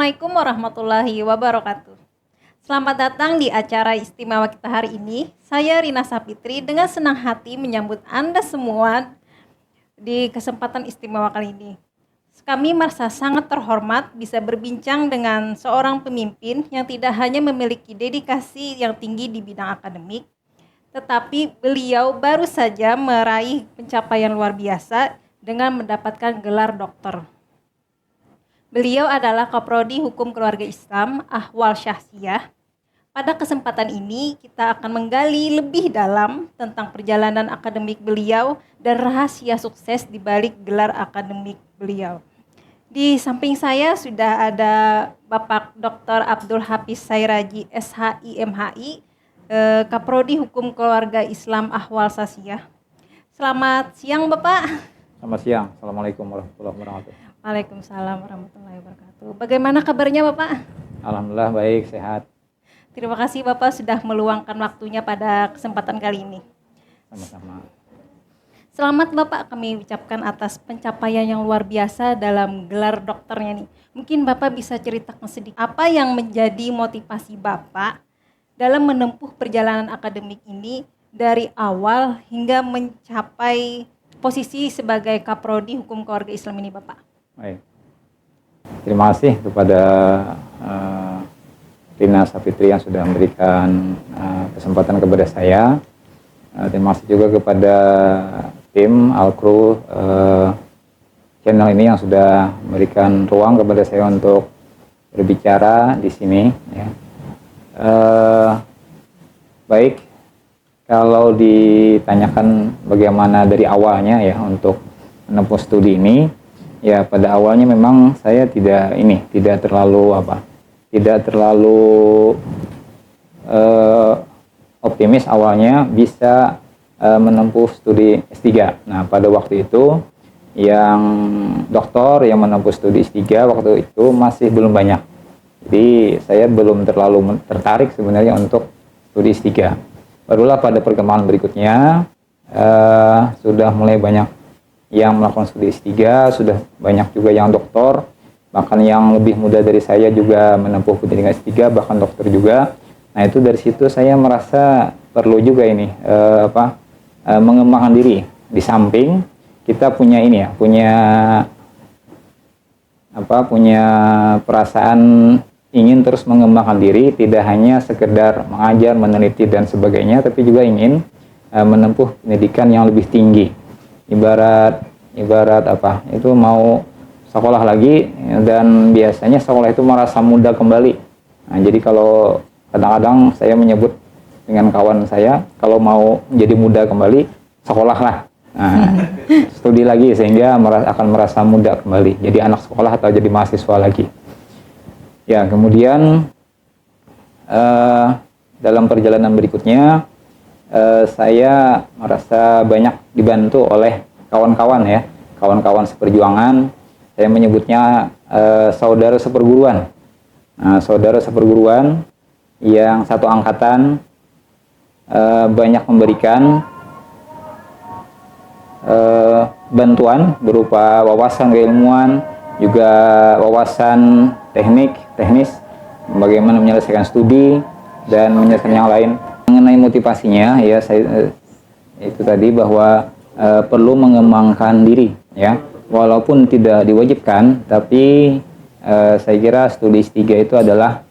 Assalamualaikum warahmatullahi wabarakatuh. Selamat datang di acara istimewa kita hari ini. Saya Rina Sapitri dengan senang hati menyambut Anda semua di kesempatan istimewa kali ini. Kami merasa sangat terhormat bisa berbincang dengan seorang pemimpin yang tidak hanya memiliki dedikasi yang tinggi di bidang akademik, tetapi beliau baru saja meraih pencapaian luar biasa dengan mendapatkan gelar doktor. Beliau adalah Kaprodi Hukum Keluarga Islam Ahwal Syahsiah. Pada kesempatan ini kita akan menggali lebih dalam tentang perjalanan akademik beliau dan rahasia sukses di balik gelar akademik beliau. Di samping saya sudah ada Bapak Dr. Abdul Hafiz Sairaji SHI MHI, Kaprodi Hukum Keluarga Islam Ahwal Syahsiah. Selamat siang Bapak. Selamat siang. Assalamualaikum warahmatullahi wabarakatuh. Waalaikumsalam warahmatullahi wabarakatuh. Bagaimana kabarnya Bapak? Alhamdulillah baik, sehat. Terima kasih Bapak sudah meluangkan waktunya pada kesempatan kali ini. Sama-sama. Selamat Bapak kami ucapkan atas pencapaian yang luar biasa dalam gelar dokternya nih. Mungkin Bapak bisa ceritakan sedikit apa yang menjadi motivasi Bapak dalam menempuh perjalanan akademik ini dari awal hingga mencapai posisi sebagai Kaprodi Hukum Keluarga Islam ini Bapak. Baik. Terima kasih kepada Rina Sapitri yang sudah memberikan kesempatan kepada saya. Terima kasih juga kepada tim Alkru channel ini yang sudah memberikan ruang kepada saya untuk berbicara di sini. Ya. Baik, kalau ditanyakan bagaimana dari awalnya ya untuk menempuh studi ini, ya pada awalnya memang saya tidak terlalu optimis awalnya bisa menempuh studi S3. Nah, pada waktu itu yang doktor yang menempuh studi S3 waktu itu masih belum banyak. Jadi saya belum terlalu tertarik sebenarnya untuk studi S3. Barulah pada perkembangan berikutnya sudah mulai banyak yang melakukan studi S3, sudah banyak juga yang doktor, bahkan yang lebih muda dari saya juga menempuh pendidikan S3, bahkan dokter juga. Nah itu dari situ saya merasa perlu juga ini mengembangkan diri. Di samping kita punya punya perasaan ingin terus mengembangkan diri, tidak hanya sekedar mengajar, meneliti dan sebagainya, tapi juga ingin menempuh pendidikan yang lebih tinggi. Ibarat itu mau sekolah lagi dan biasanya sekolah itu merasa muda kembali. Nah, jadi kalau kadang-kadang saya menyebut dengan kawan saya, kalau mau jadi muda kembali, sekolahlah. Nah, studi lagi sehingga akan merasa muda kembali. Jadi anak sekolah atau jadi mahasiswa lagi. Ya, kemudian dalam perjalanan berikutnya saya merasa banyak dibantu oleh kawan-kawan seperjuangan. Saya menyebutnya saudara seperguruan. Nah, saudara seperguruan yang satu angkatan banyak memberikan bantuan berupa wawasan keilmuan, juga wawasan teknis, bagaimana menyelesaikan studi dan menyelesaikan yang lain. Mengenai motivasinya, ya saya itu tadi bahwa perlu mengembangkan diri, ya walaupun tidak diwajibkan, tapi saya kira studi S3 itu adalah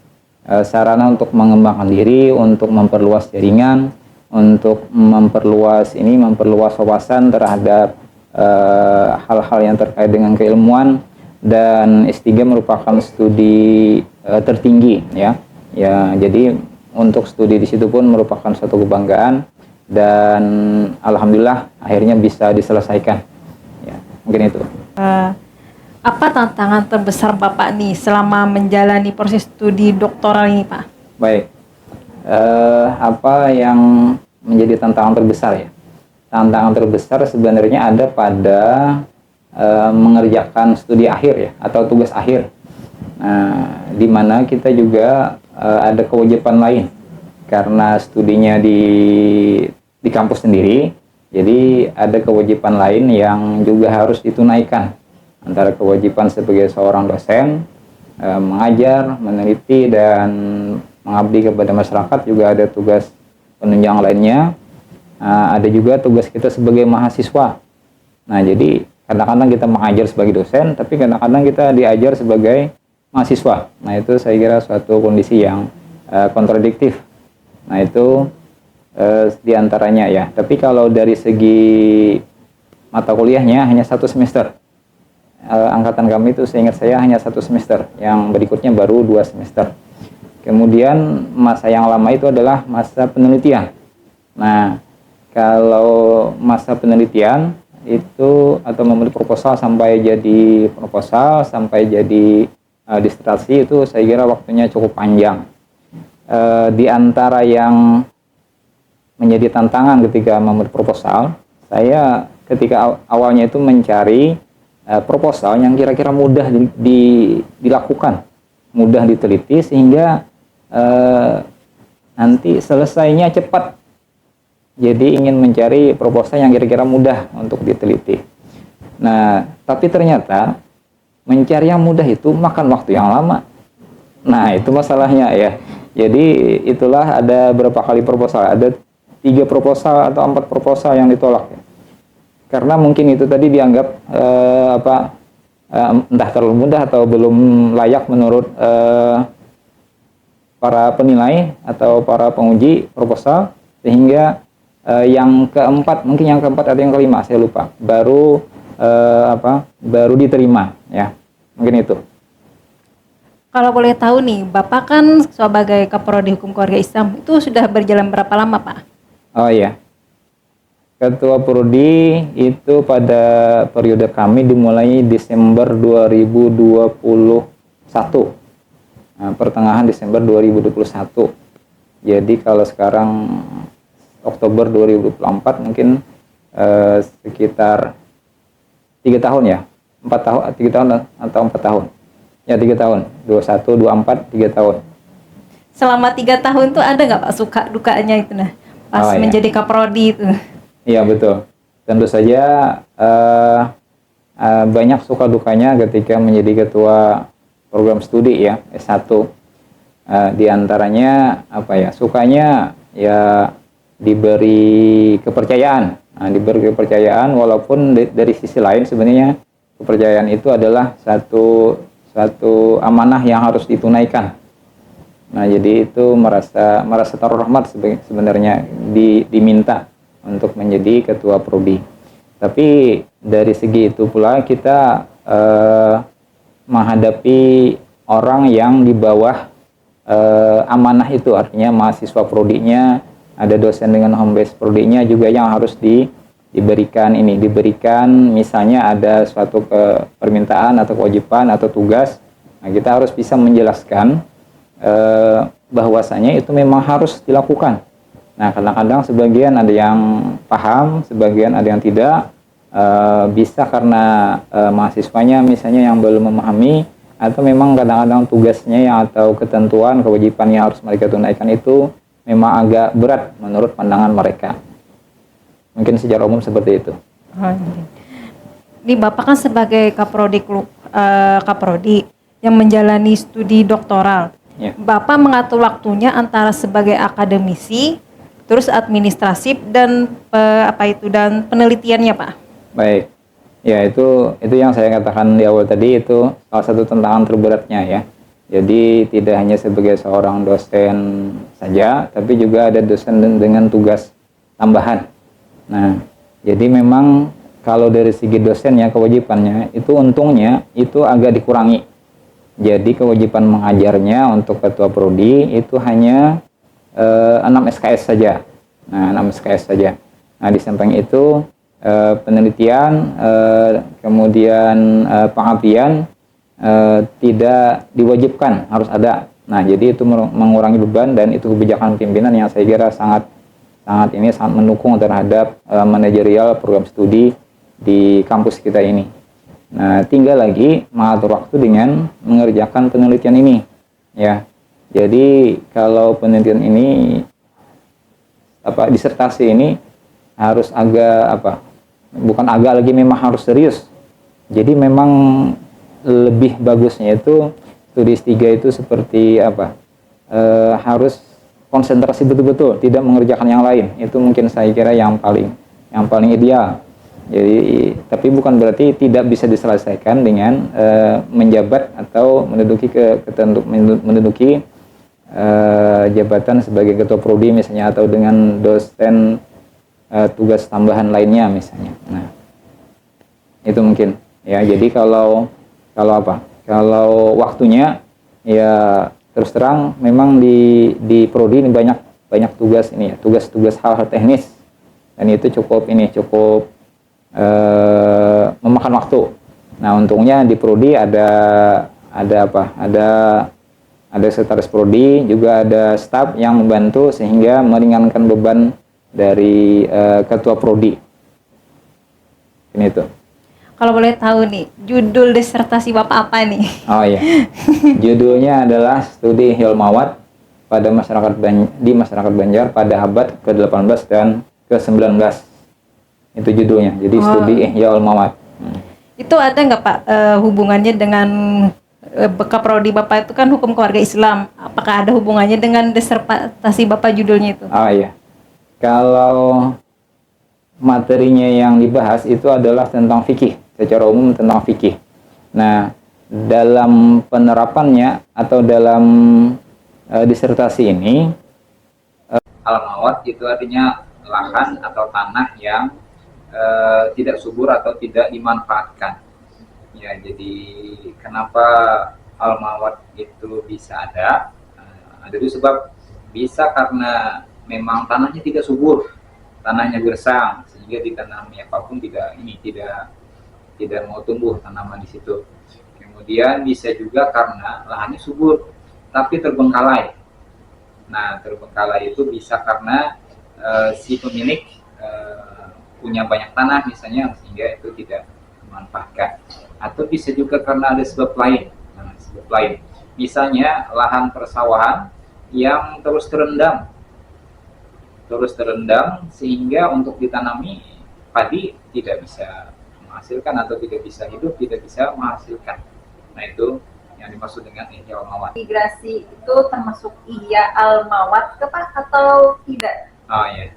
sarana untuk mengembangkan diri, untuk memperluas jaringan, untuk memperluas wawasan terhadap hal-hal yang terkait dengan keilmuan. Dan S3 merupakan studi tertinggi, ya. Jadi untuk studi di situ pun merupakan suatu kebanggaan dan alhamdulillah akhirnya bisa diselesaikan. Ya, mungkin itu. Apa tantangan terbesar Bapak nih selama menjalani proses studi doktoral ini, Pak? Baik. Apa yang menjadi tantangan terbesar ya? Tantangan terbesar sebenarnya ada pada mengerjakan studi akhir ya, atau tugas akhir. Di mana kita juga ada kewajiban lain karena studinya di kampus sendiri, jadi ada kewajiban lain yang juga harus ditunaikan, antara kewajiban sebagai seorang dosen mengajar, meneliti, dan mengabdi kepada masyarakat. Juga ada tugas penunjang lainnya. Ada juga tugas kita sebagai mahasiswa. Nah, jadi kadang-kadang kita mengajar sebagai dosen, tapi kadang-kadang kita diajar sebagai mahasiswa. Nah, itu saya kira suatu kondisi yang kontradiktif. Nah, itu diantaranya ya. Tapi kalau dari segi mata kuliahnya hanya 1 semester. Angkatan kami itu seingat saya hanya 1 semester. Yang berikutnya baru 2 semester. Kemudian masa yang lama itu adalah masa penelitian. Nah, kalau masa penelitian itu atau membentuk proposal sampai jadi proposal, sampai jadi disertasi, itu saya kira waktunya cukup panjang. Di antara yang menjadi tantangan ketika membuat proposal, saya ketika awalnya itu mencari proposal yang kira-kira mudah dilakukan, mudah diteliti, sehingga nanti selesainya cepat. Jadi ingin mencari proposal yang kira-kira mudah untuk diteliti. Nah, tapi ternyata mencari yang mudah itu makan waktu yang lama. Nah, itu masalahnya ya. Jadi itulah ada berapa kali proposal, ada 3 proposal atau 4 proposal yang ditolak. Karena mungkin itu tadi dianggap entah terlalu mudah atau belum layak menurut para penilai atau para penguji proposal, sehingga yang keempat, mungkin yang keempat atau yang kelima, saya lupa, baru diterima ya, mungkin itu. Kalau boleh tahu nih, Bapak kan sebagai Kaprodi Hukum Keluarga Islam itu sudah berjalan berapa lama, Pak? Oh iya, Ketua Prodi itu pada periode kami dimulai Desember 2021, pertengahan Desember 2021. Jadi kalau sekarang Oktober 2024 mungkin sekitar 3 tahun ya, 4 tahun, 3 tahun atau 4 tahun. Ya 3 tahun, 21, 24, 3 tahun. Selama 3 tahun tuh ada nggak Pak suka dukanya itu nah, pas menjadi Kaprodi itu? Iya betul. Tentu saja banyak suka dukanya ketika menjadi ketua program studi ya S1. Di antaranya sukanya ya diberi kepercayaan. Nah, diberi kepercayaan walaupun dari sisi lain sebenarnya kepercayaan itu adalah satu amanah yang harus ditunaikan. Nah, jadi itu merasa terhormat sebenarnya diminta untuk menjadi ketua prodi. Tapi dari segi itu pula kita menghadapi orang yang di bawah amanah itu, artinya mahasiswa prodinya, ada dosen dengan home base prodinya juga yang harus diberikan misalnya ada suatu permintaan atau kewajiban atau tugas. Nah, kita harus bisa menjelaskan bahwasanya itu memang harus dilakukan. Nah, kadang-kadang sebagian ada yang paham, sebagian ada yang tidak, bisa karena mahasiswanya misalnya yang belum memahami, atau memang kadang-kadang tugasnya atau ketentuan kewajiban yang harus mereka tunaikan itu memang agak berat menurut pandangan mereka. Mungkin secara umum seperti itu. Ini Bapak kan sebagai Kaprodi yang menjalani studi doktoral. Ya. Bapak mengatur waktunya antara sebagai akademisi, terus administratif dan dan penelitiannya, Pak. Baik. Ya, itu yang saya katakan di awal tadi, itu salah satu tantangan terberatnya ya. Jadi tidak hanya sebagai seorang dosen saja, tapi juga ada dosen dengan tugas tambahan. Nah, jadi memang kalau dari segi dosennya kewajibannya itu untungnya itu agak dikurangi. Jadi kewajiban mengajarnya untuk ketua prodi itu hanya 6 SKS saja. Nah, 6 SKS saja. Nah, di samping itu penelitian, kemudian pengabdian tidak diwajibkan, harus ada. Nah, jadi itu mengurangi beban, dan itu kebijakan pimpinan yang saya kira sangat mendukung terhadap manajerial program studi di kampus kita ini. Nah, tinggal lagi mengatur waktu dengan mengerjakan penelitian ini, ya. Jadi kalau penelitian ini disertasi ini harus memang harus serius. Jadi memang lebih bagusnya itu studi S3 itu seperti apa? Harus konsentrasi betul-betul, tidak mengerjakan yang lain. Itu mungkin saya kira yang paling ideal. Jadi, tapi bukan berarti tidak bisa diselesaikan dengan menjabat atau menduduki jabatan sebagai ketua prodi misalnya, atau dengan dosen tugas tambahan lainnya misalnya. Nah, itu mungkin ya. Jadi kalau kalau waktunya ya, terus terang memang di prodi ini banyak tugas ini ya, tugas hal-hal teknis, dan itu cukup memakan waktu. Nah, untungnya di prodi ada sekretaris prodi, juga ada staf yang membantu sehingga meringankan beban dari ketua prodi. Ini itu. Kalau boleh tahu nih, judul disertasi Bapak apa nih? Oh iya. Judulnya adalah Studi Ihya Mawat pada di masyarakat Banjar pada abad ke-18 dan ke-19. Itu judulnya. Jadi Studi Ihya Mawat. Itu ada nggak Pak hubungannya dengan Kaprodi Bapak itu kan hukum keluarga Islam. Apakah ada hubungannya dengan disertasi Bapak judulnya itu? Oh iya. Kalau materinya yang dibahas itu adalah tentang fikih, secara umum tentang fikih. Nah, dalam penerapannya atau dalam disertasi ini, al-mawat itu artinya lahan atau tanah yang tidak subur atau tidak dimanfaatkan. Ya, jadi kenapa al-mawat itu bisa ada? Ada dua sebab. Bisa karena memang tanahnya tidak subur, tanahnya gersang, sehingga ditanami apapun tidak mau tumbuh tanaman di situ. Kemudian bisa juga karena lahannya subur tapi terbengkalai. Nah, terbengkalai itu bisa karena si pemilik punya banyak tanah misalnya, sehingga itu tidak dimanfaatkan. Atau bisa juga karena ada sebab lain. Misalnya lahan persawahan yang terus terendam sehingga untuk ditanami padi tidak bisa menghasilkan, atau tidak bisa hidup, tidak bisa menghasilkan. Nah, itu yang dimaksud dengan ihya al-mawat. Migrasi itu termasuk ihya al-mawat ke Pak atau tidak? Oh ya,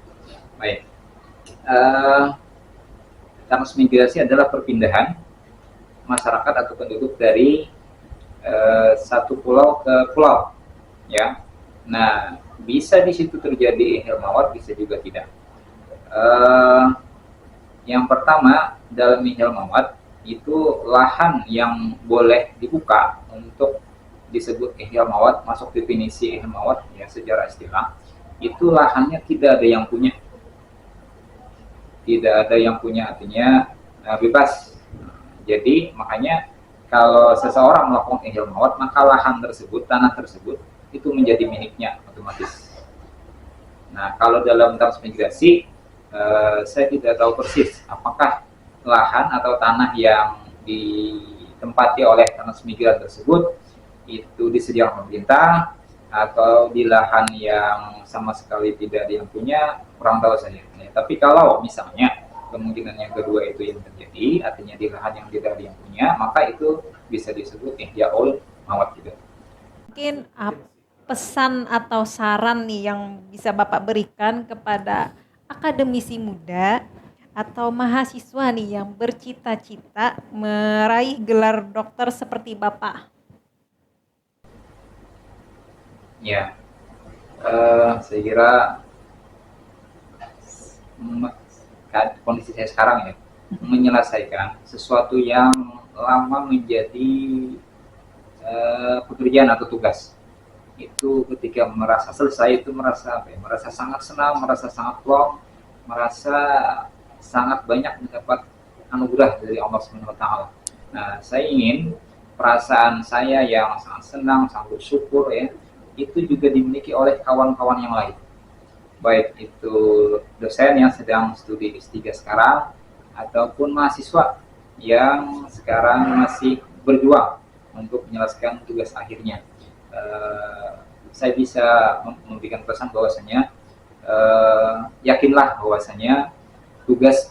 baik. Transmigrasi adalah perpindahan masyarakat atau penduduk dari satu pulau ke pulau, ya. Nah, bisa di situ terjadi ihya al-mawat, bisa juga tidak. Yang pertama, dalam ihya al-mawat itu lahan yang boleh dibuka untuk disebut ihya al-mawat, masuk definisi ihya al-mawat ya secara istilah, itu lahannya tidak ada yang punya. Tidak ada yang punya artinya bebas. Jadi makanya kalau seseorang melakukan ihya al-mawat, maka lahan tersebut, tanah tersebut itu menjadi miliknya otomatis. Nah, kalau dalam transmigrasi, saya tidak tahu persis apakah lahan atau tanah yang ditempati oleh transmigran tersebut itu disediakan pemerintah, atau di lahan yang sama sekali tidak ada yang punya, kurang tahu saya. Ya, tapi kalau misalnya kemungkinan yang kedua itu yang terjadi, artinya di lahan yang tidak ada yang punya, maka itu bisa disebut ihya al-mawat juga. Mungkin pesan atau saran nih yang bisa Bapak berikan kepada akademisi muda atau mahasiswa nih yang bercita-cita meraih gelar dokter seperti Bapak? Ya, saya kira kondisi saya sekarang ya, menyelesaikan sesuatu yang lama menjadi pekerjaan atau tugas. Itu ketika merasa selesai itu merasa sangat senang, merasa sangat plong, merasa sangat banyak mendapat anugerah dari Allah SWT. Nah, saya ingin perasaan saya yang sangat senang, sangat bersyukur ya, itu juga dimiliki oleh kawan-kawan yang lain. Baik itu dosen yang sedang studi S3 sekarang, ataupun mahasiswa yang sekarang masih berjuang untuk menyelesaikan tugas akhirnya. Saya bisa memberikan pesan bahwasanya yakinlah bahwasanya tugas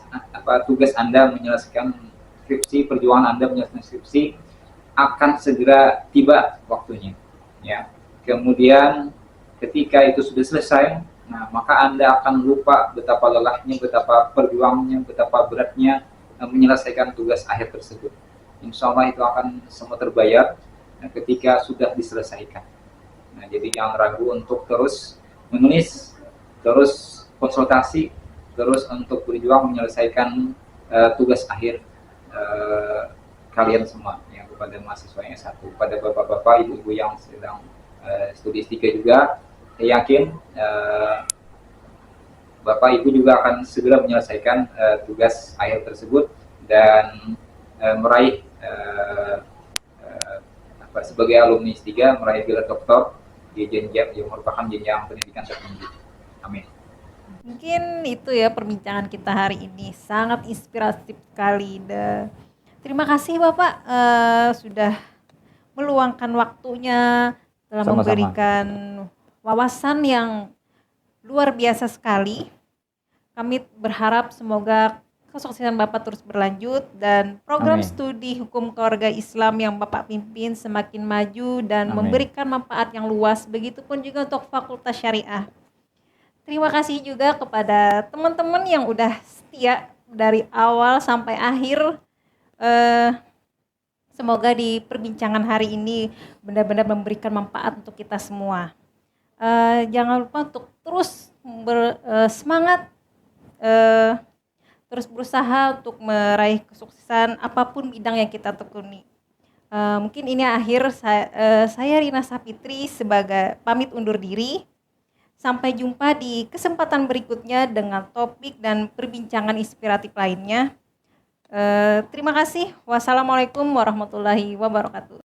Anda menyelesaikan skripsi, perjuangan Anda menyelesaikan skripsi akan segera tiba waktunya. Ya. Kemudian ketika itu sudah selesai, nah maka Anda akan lupa betapa lelahnya, betapa perjuangannya, betapa beratnya menyelesaikan tugas akhir tersebut. Insya Allah itu akan semua terbayar ketika sudah diselesaikan. Nah, jadi jangan ragu untuk terus menulis, terus konsultasi, terus untuk berjuang menyelesaikan tugas akhir kalian semua, yang kepada mahasiswa yang S1, pada bapak-bapak, ibu-ibu yang sedang studi S3 juga, saya yakin bapak ibu juga akan segera menyelesaikan tugas akhir tersebut dan meraih sebagai alumni S3 meraih gelar doktor di jenjang yang merupakan jenjang pendidikan tertinggi. Amin. Mungkin itu ya perbincangan kita hari ini, sangat inspiratif sekali. Terima kasih Bapak sudah meluangkan waktunya telah Sama-sama. memberikan wawasan yang luar biasa sekali. Kami berharap semoga kesuksesan Bapak terus berlanjut dan program Amin. studi hukum keluarga Islam yang Bapak pimpin semakin maju dan Amin. memberikan manfaat yang luas. Begitupun juga untuk Fakultas Syariah. Terima kasih juga kepada teman-teman yang udah setia dari awal sampai akhir. Semoga di perbincangan hari ini benar-benar memberikan manfaat untuk kita semua. Jangan lupa untuk terus semangat, terus berusaha untuk meraih kesuksesan apapun bidang yang kita tekuni. Mungkin ini akhir saya Rina Sapitri sebagai pamit undur diri. Sampai jumpa di kesempatan berikutnya dengan topik dan perbincangan inspiratif lainnya. Terima kasih. Wassalamualaikum warahmatullahi wabarakatuh.